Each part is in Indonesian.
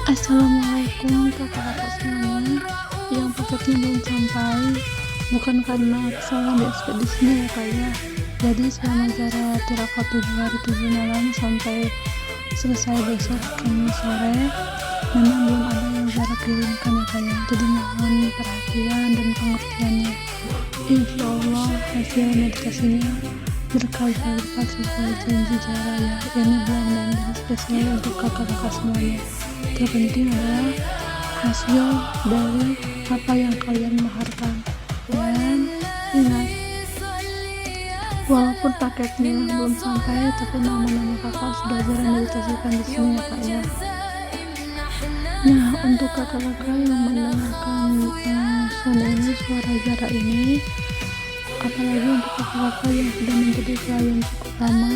Assalamualaikum kakak-kakak semuanya yang paketnya belum sampai, bukan karena kesalahan di ekspedisinya ya kak ya. Jadi selama jarak tirakat 7 hari 7 malam sampai selesai besok Kamis sore, memang belum ada yang jarak kirimkan ya kak ya. Jadi mohon perhatian dan pengertiannya. Insya Allah hasil meditasinya berkali-kali lipat sesuai janji Jara ya. Ini bulan dan spesial untuk kakak-kakak semuanya. Terpenting adalah hasil dari apa yang kalian maharkan. Dan ingat, walaupun paketnya belum sampai, tapi nama-nama kakak sudah Jara meditasikan di sini ya kak ya. Nah, untuk kakak-kakak yang mendengarkan suara Jara ini, apalagi untuk kakak-kakak yang sudah menjadi klien cukup lama,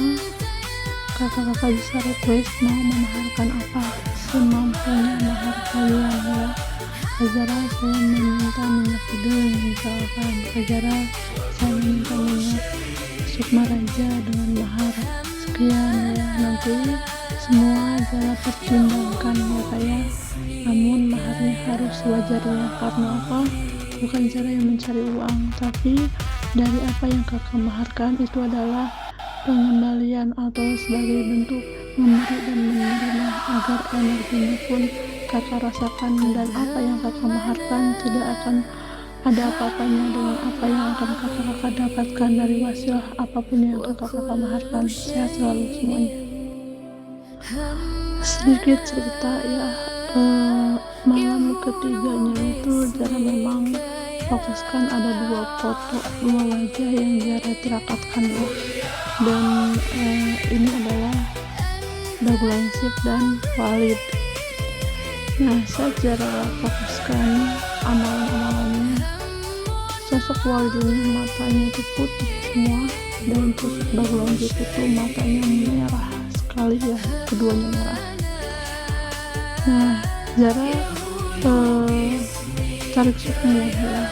kakak-kakak bisa request mau memaharkan apa semampunya mahar kalian ya. Jara saya meminta minyak hidung, misalkan Jara saya meminta minyak sukma raja dengan mahar sekian ya. Nanti semua Jara pertimbangkan ya kak ya, namun maharnya harus sewajarnya. Karena apa? Bukan Jara yang mencari uang, tapi dari apa yang kakak maharkan itu adalah pengembalian atau sebagai bentuk memberi dan menerima, agar energinya pun kakak rasakan, dan apa yang kakak maharkan tidak akan ada apa-apanya dengan apa yang akan kakak dapatkan dari wasilah apapun yang kakak maharkan. Sehat selalu semuanya. Sedikit cerita ya, malam ketiganya itu Jara memang fokuskan ada dua wajah yang Jara tirakatkan ya. Dan ini adalah Dagulansip dan Walid. Nah, saat Jara fokuskan amalan-amalannya, sosok Walid ini matanya itu putih semua, dan sosok Dagulansip itu matanya merah sekali ya, keduanya merah. Nah, Jara tarik sukma ya,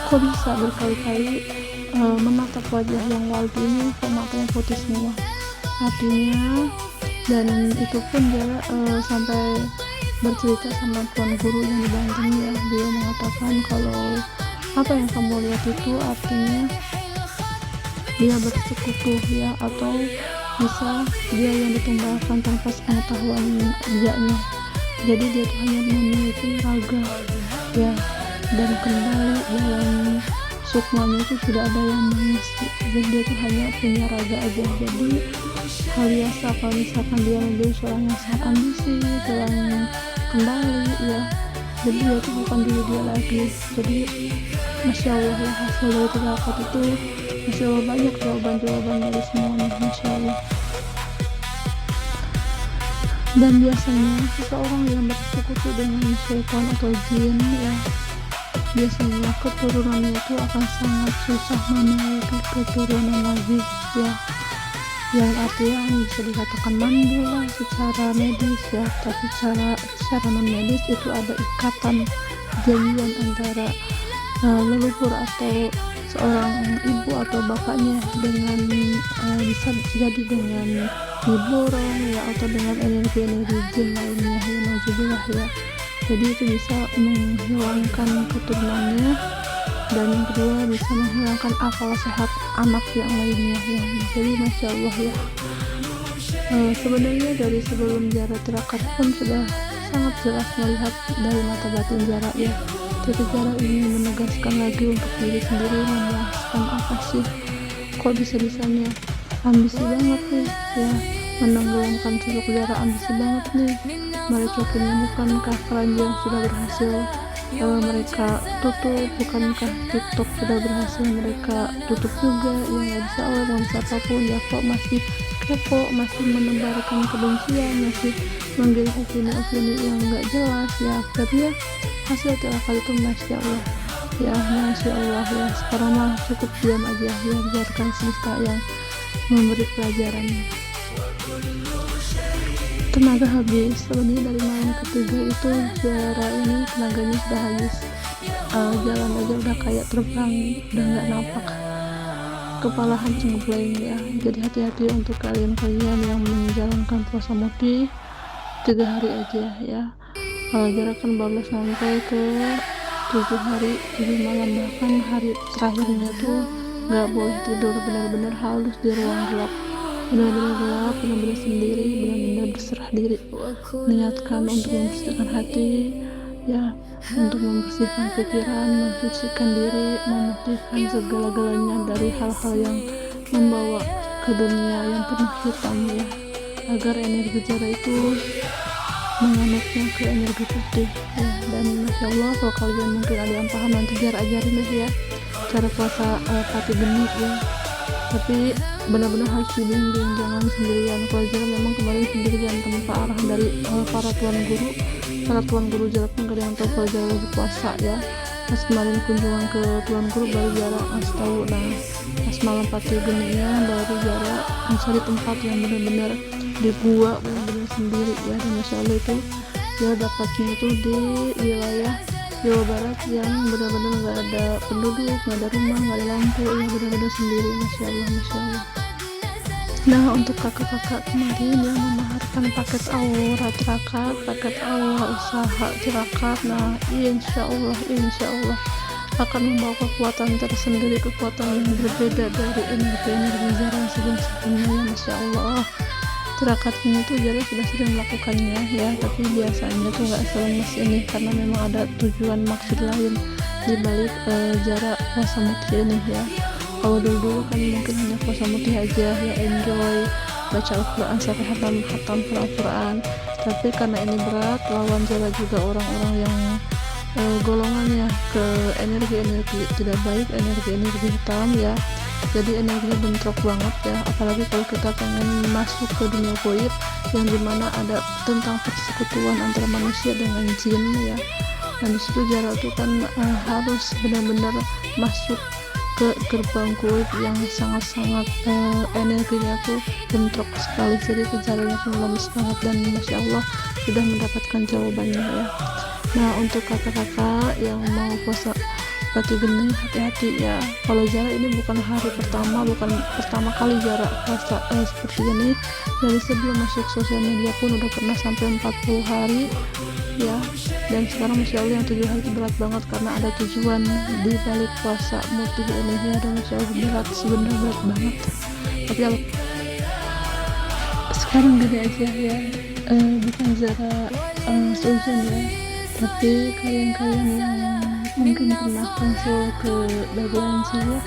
kok bisa berkali-kali menatap wajah yang Walid ini kok matanya putih semua, artinya. Dan itu pun Jara sampai bercerita sama tuan guru yang di Banten ya. Dia mengatakan kalau apa yang kamu lihat itu artinya dia bersekutu ya, atau bisa dia yang ditumbalkan tanpa pengetahuan dianya. Jadi dia tuh hanya memiliki raga ya, dan kendali dalam sukmanya itu tidak ada yang mengisi. Jadi dia tuh hanya punya raga aja. Jadi hal biasa kalau misalkan dia menjadi seorang yang sangat ambisi dalam kembali ya, jadi dia tuh bukan diri dia lagi. Jadi Masya Allah ya, hasil dari tirakat itu Masya Allah banyak jawaban-jawaban dari semuanya, Masya Allah. Dan biasanya seseorang yang bersekutu dengan syaitan atau jin ya, biasanya keturunannya itu akan sangat susah memiliki keturunan lagi ya, yang artian bisa dikatakan mandul lah secara medis ya, tapi secara non medis itu ada ikatan jadian antara leluhur atau seorang ibu atau bapaknya dengan bisa jadi dengan hiburan ya, atau dengan energi-energi jin lainnya ya, nauzubillah ya. Jadi itu bisa menghilangkan keturunannya, dan yang kedua bisa menghilangkan akal sehat anak yang lainnya ya. Jadi Masya Allah ya, sebenarnya dari sebelum Zara tirakat pun sudah sangat jelas melihat dari mata batin Zara ya. Jadi Zara ingin menegaskan lagi untuk diri sendiri, menjelaskan apa sih kok bisa-bisanya ambisi banget nih ya, menenggelamkan sosok Zara ambisi banget nih. Mereka bukankah keranjang sudah berhasil mereka tutup, bukankah TikTok sudah berhasil mereka tutup juga ya, nggak bisa nggak bisa apapun ya, kok masih kepo, masih menebarkan kebencian, masih menggiring opini-opini yang nggak jelas ya. Akhirnya hasil tirakat itu Masya Allah ya, Masya Allah ya. Sekarang mah cukup diam aja ya, biarkan semesta yang memberi pelajarannya. Tenaga habis sebenarnya dari malam ketiga itu Zara ini tenaganya sudah habis, jalan aja udah kayak terbang, udah nggak napak, kepala hancur-bleng ya. Jadi hati-hati untuk kalian yang menjalankan puasa muti 3 hari aja ya. Kalau Zara kan baru sampai ke 7 hari 7 malam, bahkan hari terakhirnya tuh nggak boleh tidur, benar-benar harus di ruang gelap, benar-benar gelap, benar-benar sendiri, benar-benar berserah diri, niatkan untuk membersihkan hati ya, untuk membersihkan pikiran, membersihkan diri, memutihkan segala-galanya dari hal-hal yang membawa ke dunia yang penuh hitam ya, agar energi Zara itu menganutnya ke energi putih ya. Dan Masya Allah, kalau kalian mungkin ada yang paham nanti Zara ajarin deh ya cara puasa pati geni ya, tapi benar-benar harus dibimbing, jangan sendirian. Kalau Zara memang kemarin sendirian tanpa arah dari para tuan guru Zara pun gak ada yang tahu kalau Zara lagi puasa ya. Pas kemarin kunjungan ke tuan guru baru Zara ngasih tahu. Nah pas malam pati geninya baru Zara mencari tempat yang benar-benar di gua, benar-benar sendiri ya. Dan Masya Allah itu ya dapatnya itu di wilayah Jawa Barat yang benar-benar nggak ada penduduk, nggak ada rumah, nggak ada lampu ya, benar-benar sendiri. Masya Allah, Masya Allah. Nah untuk kakak-kakak kemarin yang memaharkan paket aura tirakat, paket aura usaha tirakat, nah insya Allah akan membawa kekuatan tersendiri, kekuatan yang berbeda dari energi-energi Zara yang sebelum-sebelumnya ya. Masya Allah, tirakat ini tuh Zara sudah sering melakukannya ya, tapi biasanya tuh nggak selemes ini karena memang ada tujuan maksud lain di balik Zara puasa muti ini ya. Kalau dulu kan mungkin hanya puasa muti aja ya, enjoy baca Al-Quran sampai hatam Al-Quran, tapi karena ini berat, lawan Zara juga orang-orang yang golongannya ke energi-energi tidak baik, energi-energi hitam ya. Jadi energinya bentrok banget ya, apalagi kalau kita pengen masuk ke dunia gaib yang dimana ada tentang persekutuan antara manusia dengan jin ya. Dan disitu Zara tuh kan harus benar-benar masuk ke gerbang gaib yang sangat-sangat energinya tuh bentrok sekali. Jadi Zara pun lemes banget, dan Masya Allah sudah mendapatkan jawabannya ya. Nah untuk kakak-kakak yang mau puasa pati geni, hati-hati ya. Kalau Zara ini bukan hari pertama, bukan pertama kali Zara puasa seperti ini. Dari sebelum masuk sosial media pun udah pernah sampai 40 hari ya. Dan sekarang Masya Allah yang 7 hari itu berat banget karena ada tujuan di balik puasa muti ini ya. Dan Masya Allah berat, sebenarnya berat banget. Tapi sekarang gini aja ya, bukan Zara seuzon ya, tapi kalian-kalian yang mungkin pernah konsul ke Daguan Jiwa